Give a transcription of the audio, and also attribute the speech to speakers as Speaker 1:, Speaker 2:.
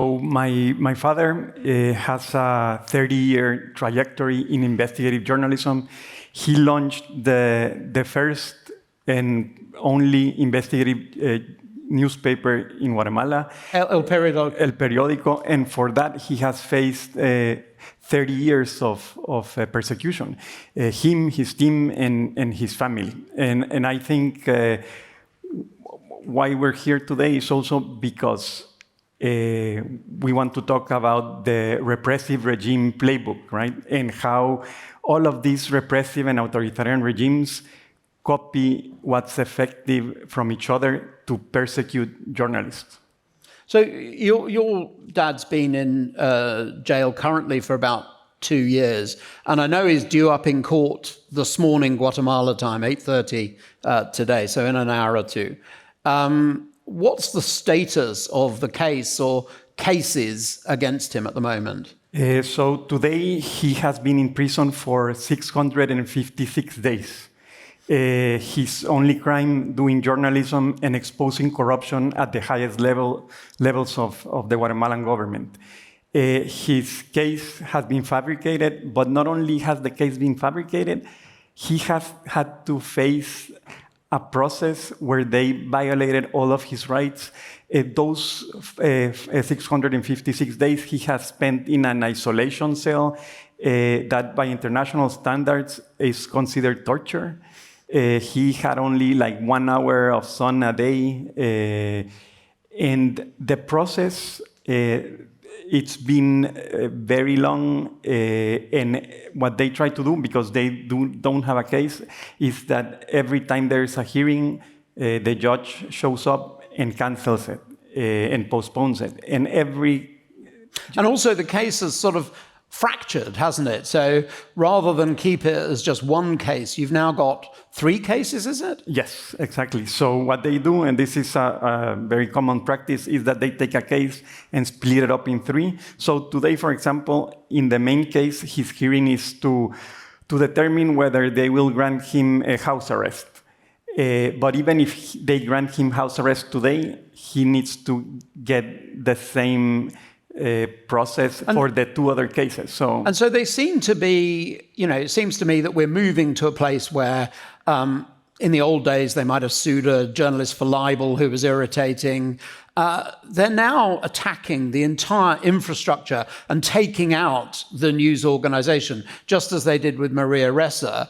Speaker 1: So my father has a 30-year trajectory in investigative journalism. He launched the first and only investigative newspaper in Guatemala,
Speaker 2: El Periódico.
Speaker 1: El Periódico, and for that he has faced 30 years of persecution. Him, his team, and his family. And I think why we're here today is also because we want to talk about the repressive regime playbook, right? And how all of these repressive and authoritarian regimes copy what's effective from each other to persecute journalists.
Speaker 2: So your dad's been in jail currently for about 2 years, and I know he's due up in court this morning, Guatemala time, 8:30 today, so in an hour or two. What's the status of the case or cases against him at the moment?
Speaker 1: So today he has been in prison for 656 days. His only crime doing journalism and exposing corruption at the highest levels of the Guatemalan government. His case has been fabricated, but not only has the case been fabricated, he has had to face a process where they violated all of his rights. Those 656 days he has spent in an isolation cell that by international standards is considered torture. He had only like 1 hour of sun a day. And the process, it's been very long, and what they try to do, because they don't have a case, is that every time there's a hearing, the judge shows up and cancels it and postpones it. And
Speaker 2: also the case is sort of fractured, hasn't it? So rather than keep it as just one case, you've now got 3 cases, is it?
Speaker 1: Yes, exactly. So what they do, and this is a very common practice, is that they take a case and split it up in 3. So today, for example, in the main case, his hearing is to determine whether they will grant him a house arrest. But even if they grant him house arrest today, he needs to get the same process for the 2 other cases.
Speaker 2: And so they seem to be, it seems to me that we're moving to a place where in the old days they might have sued a journalist for libel who was irritating. They're now attacking the entire infrastructure and taking out the news organization, just as they did with Maria Ressa.